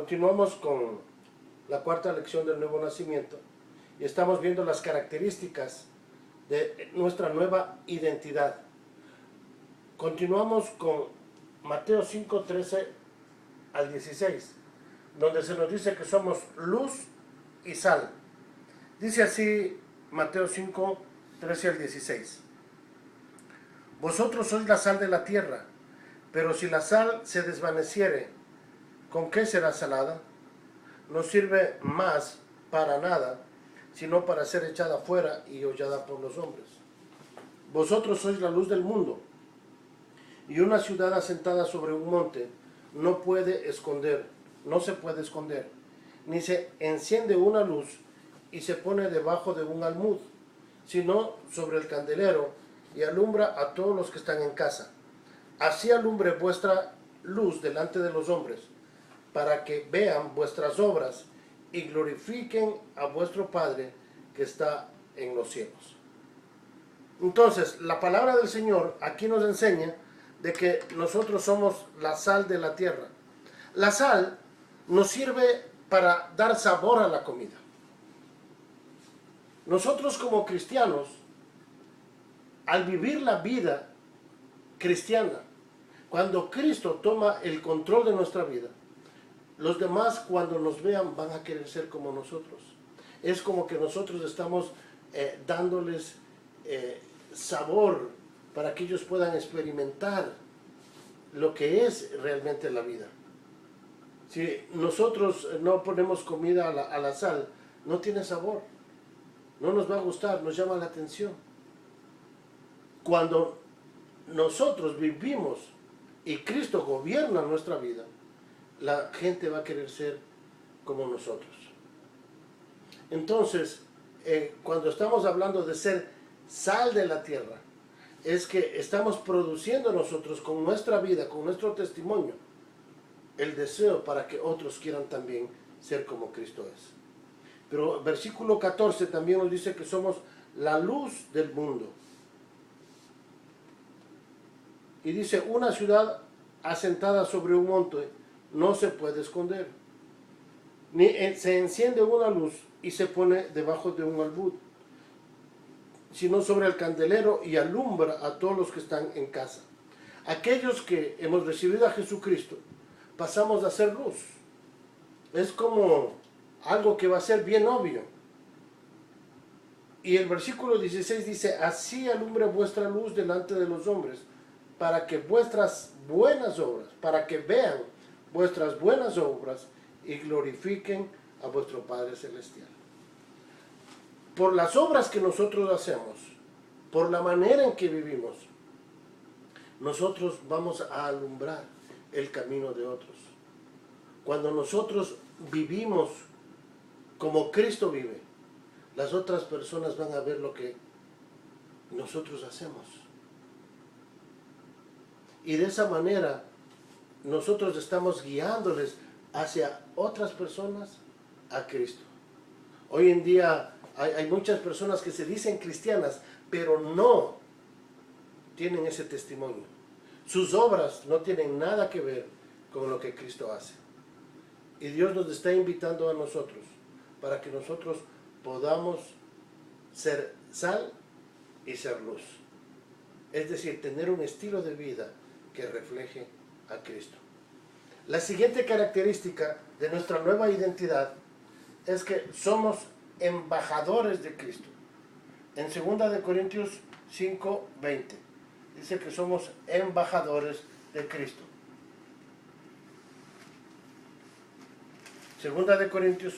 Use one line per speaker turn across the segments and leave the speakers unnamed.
Continuamos con la cuarta lección del nuevo nacimiento y estamos viendo las características de nuestra nueva identidad. Continuamos con Mateo 5, 13 al 16, donde se nos dice que somos luz y sal. Dice así Mateo 5, 13 al 16. Vosotros sois la sal de la tierra, pero si la sal se desvaneciere, ¿con qué será salada? No sirve más para nada, sino para ser echada fuera y hollada por los hombres. Vosotros sois la luz del mundo, y una ciudad asentada sobre un monte no se puede esconder, ni se enciende una luz y se pone debajo de un almud, sino sobre el candelero y alumbra a todos los que están en casa. Así alumbre vuestra luz delante de los hombres, para que vean vuestras obras y glorifiquen a vuestro Padre que está en los cielos. Entonces, la palabra del Señor aquí nos enseña de que nosotros somos la sal de la tierra. La sal nos sirve para dar sabor a la comida. Nosotros como cristianos, al vivir la vida cristiana, cuando Cristo toma el control de nuestra vida, los demás cuando nos vean van a querer ser como nosotros. Es como que nosotros estamos dándoles sabor para que ellos puedan experimentar lo que es realmente la vida. Si nosotros no ponemos comida a la sal, no tiene sabor, no nos va a gustar, nos llama la atención. Cuando nosotros vivimos y Cristo gobierna nuestra vida, la gente va a querer ser como nosotros. Entonces, cuando estamos hablando de ser sal de la tierra, es que estamos produciendo nosotros con nuestra vida, con nuestro testimonio, el deseo para que otros quieran también ser como Cristo es. Pero versículo 14 también nos dice que somos la luz del mundo. Y dice, una ciudad asentada sobre un monte no se puede esconder, ni se enciende una luz y se pone debajo de un almud, sino sobre el candelero y alumbra a todos los que están en casa. Aquellos que hemos recibido a Jesucristo, pasamos a ser luz. Es como algo que va a ser bien obvio. Y el versículo 16 dice, así alumbre vuestra luz delante de los hombres, para que vuestras buenas obras, para que vean vuestras buenas obras y glorifiquen a vuestro Padre Celestial. Por las obras que nosotros hacemos, por la manera en que vivimos, nosotros vamos a alumbrar el camino de otros. Cuando nosotros vivimos como Cristo vive, las otras personas van a ver lo que nosotros hacemos. Y de esa manera nosotros estamos guiándoles hacia otras personas a Cristo. Hoy en día hay muchas personas que se dicen cristianas, pero no tienen ese testimonio. Sus obras no tienen nada que ver con lo que Cristo hace. Y Dios nos está invitando a nosotros para que nosotros podamos ser sal y ser luz. Es decir, tener un estilo de vida que refleje a Cristo. La siguiente característica de nuestra nueva identidad es que somos embajadores de Cristo. En 2 Corintios 5, 20 dice que somos embajadores de Cristo. 2 Corintios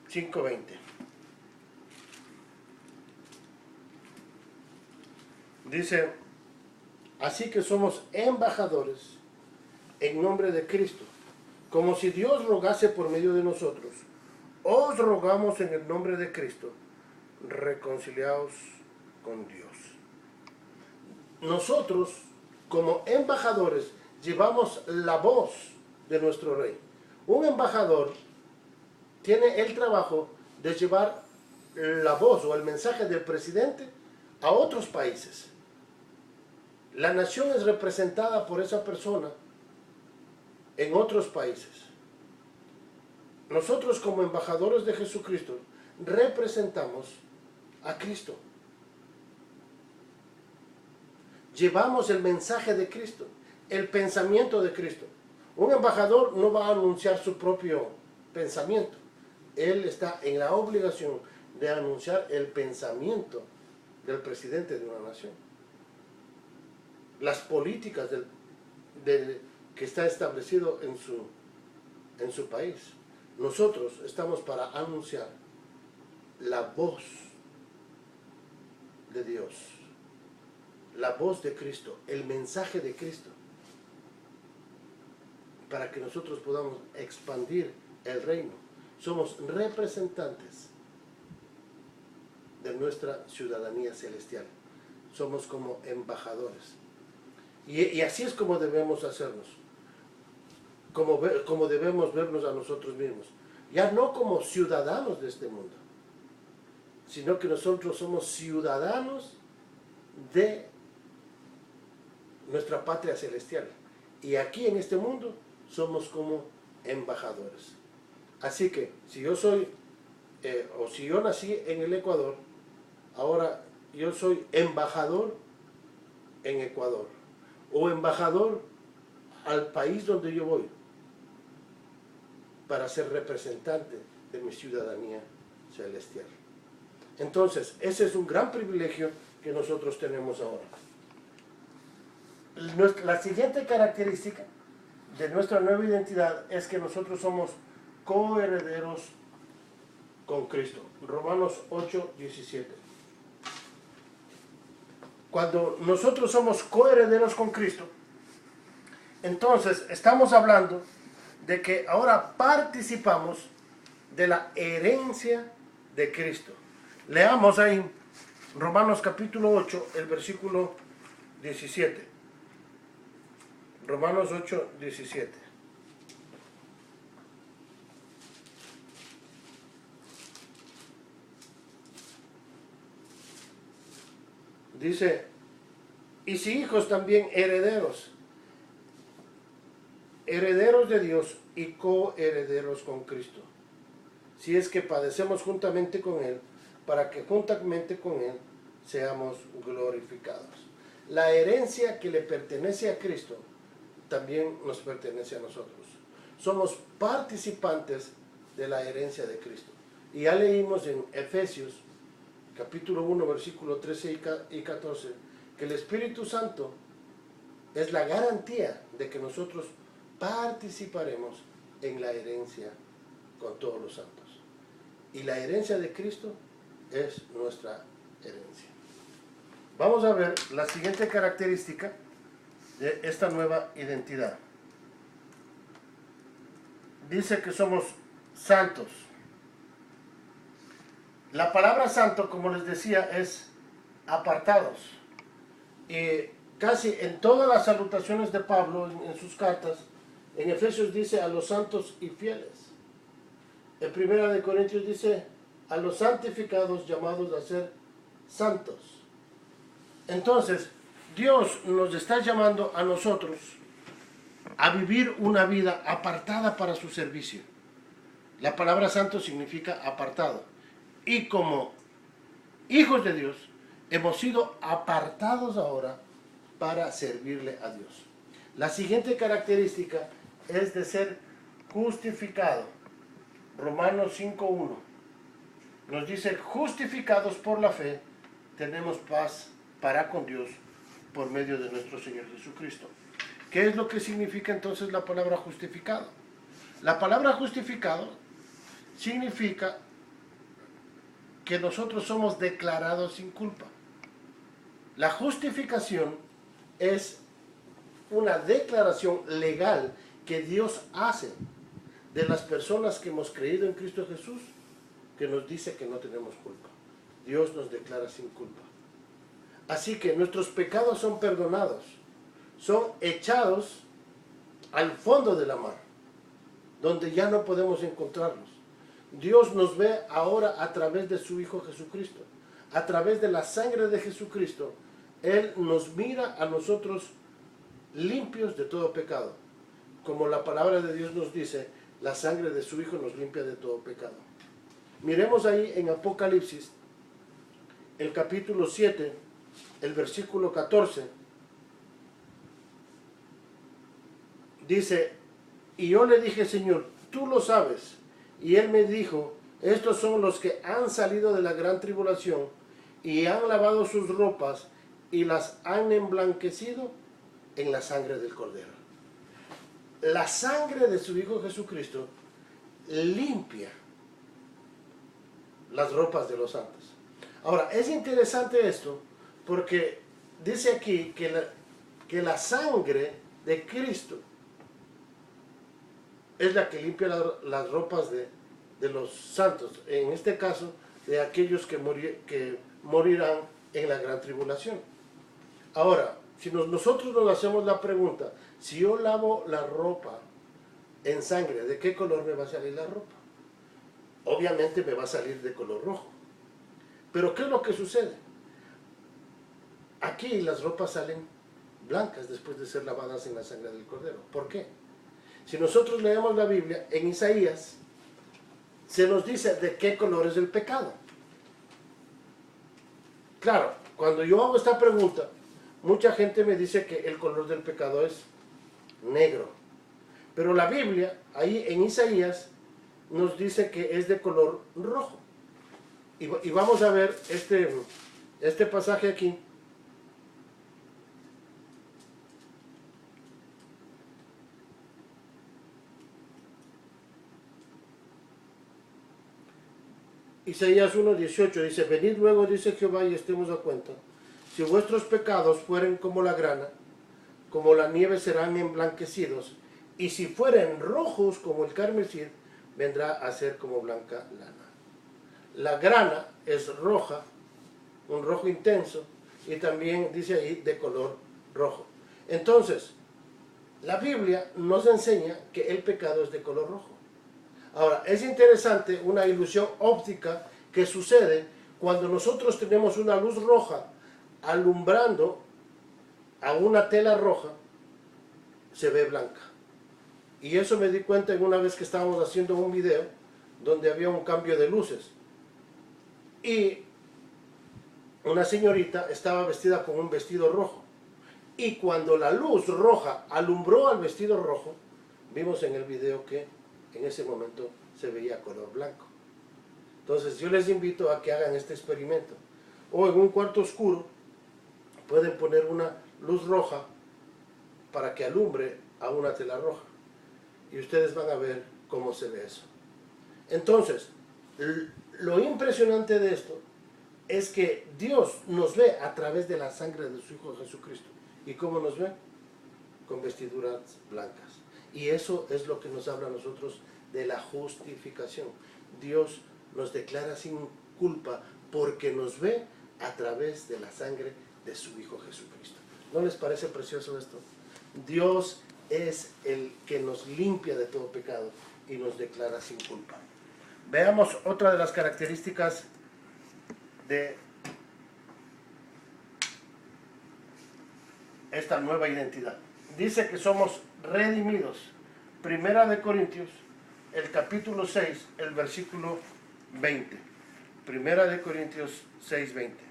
5, 20 dice, así que somos embajadores en nombre de Cristo, como si Dios rogase por medio de nosotros. Os rogamos en el nombre de Cristo, reconciliaos con Dios. Nosotros, como embajadores, llevamos la voz de nuestro Rey. Un embajador tiene el trabajo de llevar la voz o el mensaje del presidente a otros países. La nación es representada por esa persona en otros países. nosotros como embajadores de Jesucristo representamos a Cristo. Llevamos el mensaje de Cristo, el pensamiento de Cristo. Un embajador no va a anunciar su propio pensamiento. Él está en la obligación de anunciar el pensamiento del presidente de una nación. Las políticas que está establecido en su país. Nosotros estamos para anunciar la voz de Dios, la voz de Cristo, el mensaje de Cristo, para que nosotros podamos expandir el reino. Somos representantes de nuestra ciudadanía celestial. Somos como embajadores. Y así es como debemos hacernos. Como debemos vernos a nosotros mismos. Ya no como ciudadanos de este mundo, sino que nosotros somos ciudadanos de nuestra patria celestial. Y aquí en este mundo somos como embajadores. Así que si yo soy, o si yo nací en el Ecuador, ahora yo soy embajador en Ecuador, o embajador al país donde yo voy, para ser representante de mi ciudadanía celestial. Entonces, ese es un gran privilegio que nosotros tenemos ahora. La siguiente característica de nuestra nueva identidad es que nosotros somos coherederos con Cristo. Romanos 8:17. Cuando nosotros somos coherederos con Cristo, entonces estamos hablando de que ahora participamos de la herencia de Cristo. Leamos ahí Romanos capítulo 8, el versículo 17. Romanos 8:17. Dice, y si hijos también herederos, herederos de Dios y coherederos con Cristo, si es que padecemos juntamente con Él, para que juntamente con Él seamos glorificados. La herencia que le pertenece a Cristo también nos pertenece a nosotros. Somos participantes de la herencia de Cristo. Y ya leímos en Efesios capítulo 1, versículo 13 y 14, que el Espíritu Santo es la garantía de que nosotros participaremos en la herencia con todos los santos. Y la herencia de Cristo es nuestra herencia. Vamos a ver la siguiente característica de esta nueva identidad. Dice que somos santos. La palabra santo, como les decía, es apartados. Y casi en todas las salutaciones de Pablo, en sus cartas, en Efesios dice a los santos y fieles. En Primera de Corintios dice a los santificados llamados a ser santos. Entonces, Dios nos está llamando a nosotros a vivir una vida apartada para su servicio. La palabra santo significa apartado. Y como hijos de Dios, hemos sido apartados ahora para servirle a Dios. La siguiente característica es de ser justificado. Romanos 5:1 nos dice, justificados por la fe, tenemos paz para con Dios por medio de nuestro Señor Jesucristo. ¿Qué es lo que significa entonces la palabra justificado? La palabra justificado significa que nosotros somos declarados sin culpa. La justificación es una declaración legal que Dios hace de las personas que hemos creído en Cristo Jesús, que nos dice que no tenemos culpa. Dios nos declara sin culpa. Así que nuestros pecados son perdonados, son echados al fondo de la mar, donde ya no podemos encontrarlos. Dios nos ve ahora a través de su Hijo Jesucristo. A través de la sangre de Jesucristo, Él nos mira a nosotros limpios de todo pecado. Como la palabra de Dios nos dice la sangre de su Hijo nos limpia de todo pecado. Miremos ahí en Apocalipsis, el capítulo 7, el versículo 14. Dice, y yo le dije, Señor, tú lo sabes. Y él me dijo, estos son los que han salido de la gran tribulación y han lavado sus ropas y las han emblanquecido en la sangre del Cordero. La sangre de su Hijo Jesucristo limpia las ropas de los santos. Ahora, es interesante esto porque dice aquí que la sangre de Cristo es la que limpia las ropas de los santos, en este caso de aquellos que morirán en la gran tribulación. Ahora, si nosotros nos hacemos la pregunta, si yo lavo la ropa en sangre, ¿de qué color me va a salir la ropa? Obviamente me va a salir de color rojo. Pero ¿qué es lo que sucede? Aquí las ropas salen blancas después de ser lavadas en la sangre del Cordero. ¿Por qué? Si nosotros leemos la Biblia, en Isaías se nos dice de qué color es el pecado. Claro, cuando yo hago esta pregunta, mucha gente me dice que el color del pecado es negro. Pero la Biblia, ahí en Isaías, nos dice que es de color rojo. Y vamos a ver este pasaje aquí. Isaías 1:18 dice, venid luego, dice Jehová, y estemos a cuenta. Si vuestros pecados fueren como la grana, como la nieve serán emblanquecidos, y si fueren rojos como el carmesí, vendrá a ser como blanca lana. La grana es roja, un rojo intenso, y también dice ahí de color rojo. Entonces, la Biblia nos enseña que el pecado es de color rojo. Ahora, es interesante una ilusión óptica que sucede cuando nosotros tenemos una luz roja alumbrando a una tela roja, se ve blanca. Y eso me di cuenta en una vez que estábamos haciendo un video donde había un cambio de luces. Y una señorita estaba vestida con un vestido rojo. Y cuando la luz roja alumbró al vestido rojo, vimos en el video que en ese momento se veía color blanco. Entonces yo les invito a que hagan este experimento. O en un cuarto oscuro pueden poner una luz roja para que alumbre a una tela roja. Y ustedes van a ver cómo se ve eso. Entonces, lo impresionante de esto es que Dios nos ve a través de la sangre de su Hijo Jesucristo. ¿Y cómo nos ve? Con vestiduras blancas. Y eso es lo que nos habla a nosotros de la justificación. Dios nos declara sin culpa porque nos ve a través de la sangre de su Hijo Jesucristo. ¿No les parece precioso esto? Dios es el que nos limpia de todo pecado y nos declara sin culpa. Veamos otra de las características de esta nueva identidad. Dice que somos redimidos. Primera de Corintios, el capítulo 6, el versículo 20. Primera de Corintios 6, 20.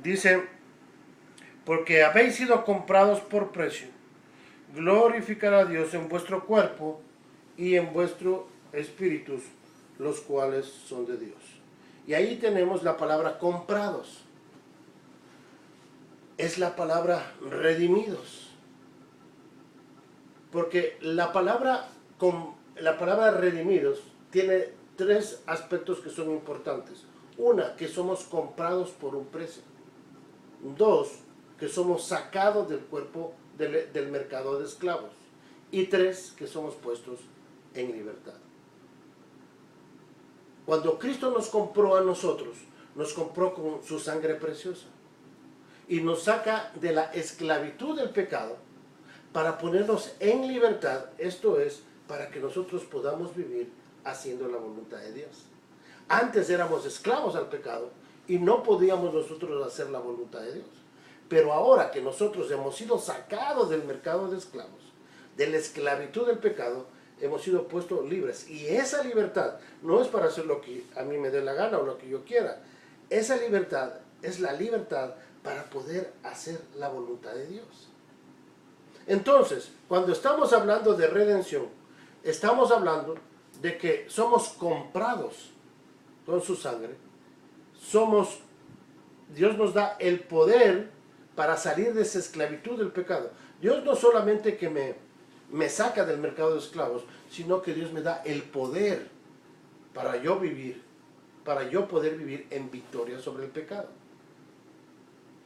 Dice, porque habéis sido comprados por precio, glorificar a Dios en vuestro cuerpo y en vuestros espíritus, los cuales son de Dios. Y ahí tenemos la palabra comprados. Es la palabra redimidos. Porque la palabra redimidos tiene tres aspectos que son importantes. Una, que somos comprados por un precio. Dos, que somos sacados del cuerpo del mercado de esclavos. Y tres, que somos puestos en libertad. Cuando Cristo nos compró a nosotros, nos compró con su sangre preciosa. Y nos saca de la esclavitud del pecado para ponernos en libertad. Esto es, para que nosotros podamos vivir haciendo la voluntad de Dios. Antes éramos esclavos al pecado y no podíamos nosotros hacer la voluntad de Dios. Pero ahora que nosotros hemos sido sacados del mercado de esclavos, de la esclavitud del pecado, hemos sido puestos libres. Y esa libertad no es para hacer lo que a mí me dé la gana o lo que yo quiera. Esa libertad es la libertad para poder hacer la voluntad de Dios. Entonces, cuando estamos hablando de redención, estamos hablando de que somos comprados con su sangre. Dios nos da el poder para salir de esa esclavitud del pecado. Dios no solamente que me saca del mercado de esclavos, sino que Dios me da el poder para yo poder vivir en victoria sobre el pecado.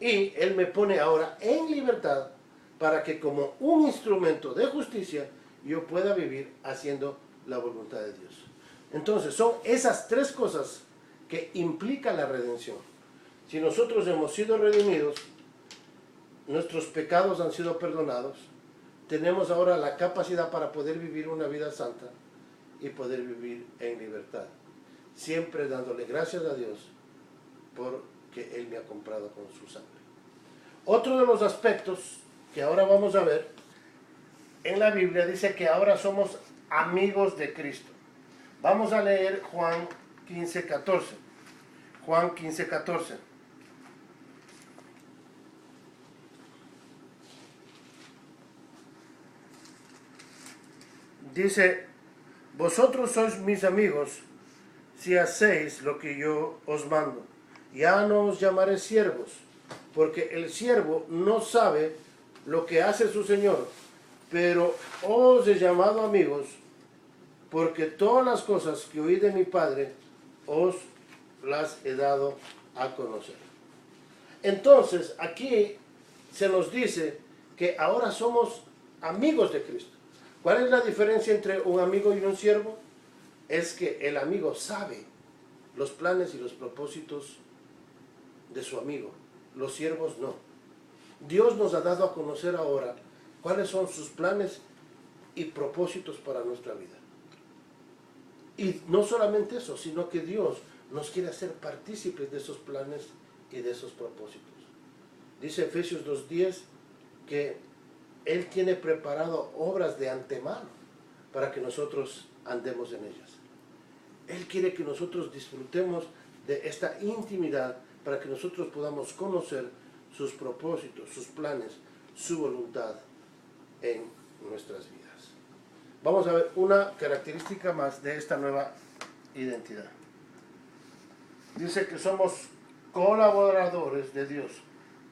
Y Él me pone ahora en libertad para que como un instrumento de justicia yo pueda vivir haciendo la voluntad de Dios. Entonces son esas tres cosas que implica la redención. Si nosotros hemos sido redimidos, nuestros pecados han sido perdonados, tenemos ahora la capacidad para poder vivir una vida santa y poder vivir en libertad, siempre dándole gracias a Dios porque Él me ha comprado con su sangre. Otro de los aspectos que ahora vamos a ver en la Biblia dice que ahora somos amigos de Cristo. Vamos a leer Juan 15:14. Juan 15:14. Dice, vosotros sois mis amigos si hacéis lo que yo os mando. Ya no os llamaré siervos, porque el siervo no sabe lo que hace su Señor, pero os he llamado amigos, porque todas las cosas que oí de mi Padre os las he dado a conocer. Entonces, aquí se nos dice que ahora somos amigos de Cristo. ¿Cuál es la diferencia entre un amigo y un siervo? Es que el amigo sabe los planes y los propósitos de su amigo. Los siervos no. Dios nos ha dado a conocer ahora cuáles son sus planes y propósitos para nuestra vida. Y no solamente eso, sino que Dios nos quiere hacer partícipes de esos planes y de esos propósitos. Dice Efesios 2:10 que Él tiene preparado obras de antemano para que nosotros andemos en ellas. Él quiere que nosotros disfrutemos de esta intimidad para que nosotros podamos conocer sus propósitos, sus planes, su voluntad en nuestras vidas. Vamos a ver una característica más de esta nueva identidad. Dice que somos colaboradores de Dios.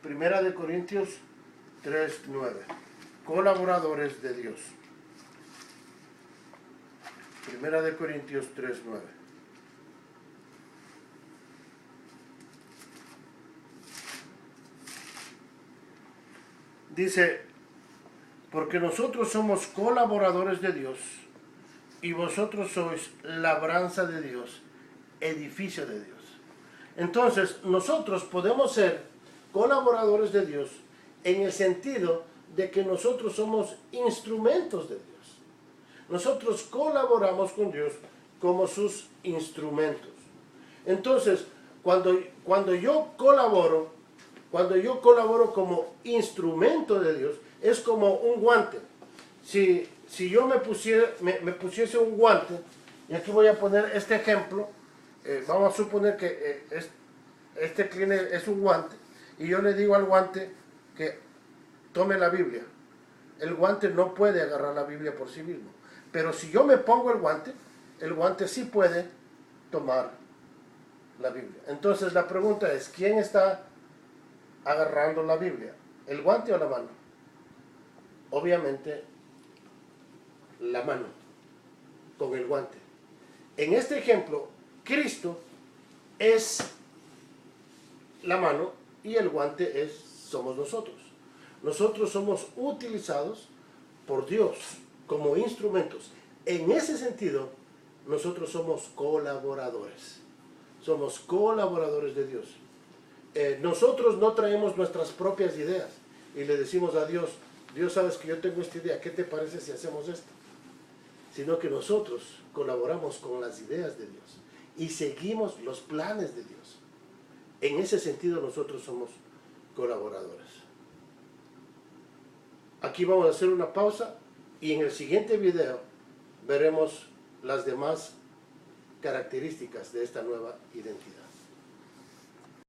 Primera de Corintios 3:9. Colaboradores de Dios. Primera de Corintios 3:9. Dice, porque nosotros somos colaboradores de Dios y vosotros sois labranza de Dios, edificio de Dios. Entonces, nosotros podemos ser colaboradores de Dios en el sentido de que nosotros somos instrumentos de Dios. Nosotros colaboramos con Dios como sus instrumentos. Entonces, cuando yo colaboro como instrumento de Dios, es como un guante. Si yo me pusiese un guante, y aquí voy a poner este ejemplo, vamos a suponer que este cliente es un guante, y yo le digo al guante que tome la Biblia. El guante no puede agarrar la Biblia por sí mismo. Pero si yo me pongo el guante sí puede tomar la Biblia. Entonces la pregunta es, ¿quién está agarrando la Biblia? ¿El guante o la mano? Obviamente la mano con el guante. En este ejemplo, Cristo es la mano y el guante somos nosotros. Nosotros somos utilizados por Dios como instrumentos. En ese sentido, nosotros somos colaboradores. Somos colaboradores de Dios. Nosotros no traemos nuestras propias ideas y le decimos a Dios, Dios, sabes que yo tengo esta idea, ¿qué te parece si hacemos esto? Sino que nosotros colaboramos con las ideas de Dios y seguimos los planes de Dios. En ese sentido nosotros somos colaboradores. Aquí vamos a hacer una pausa y en el siguiente video veremos las demás características de esta nueva identidad.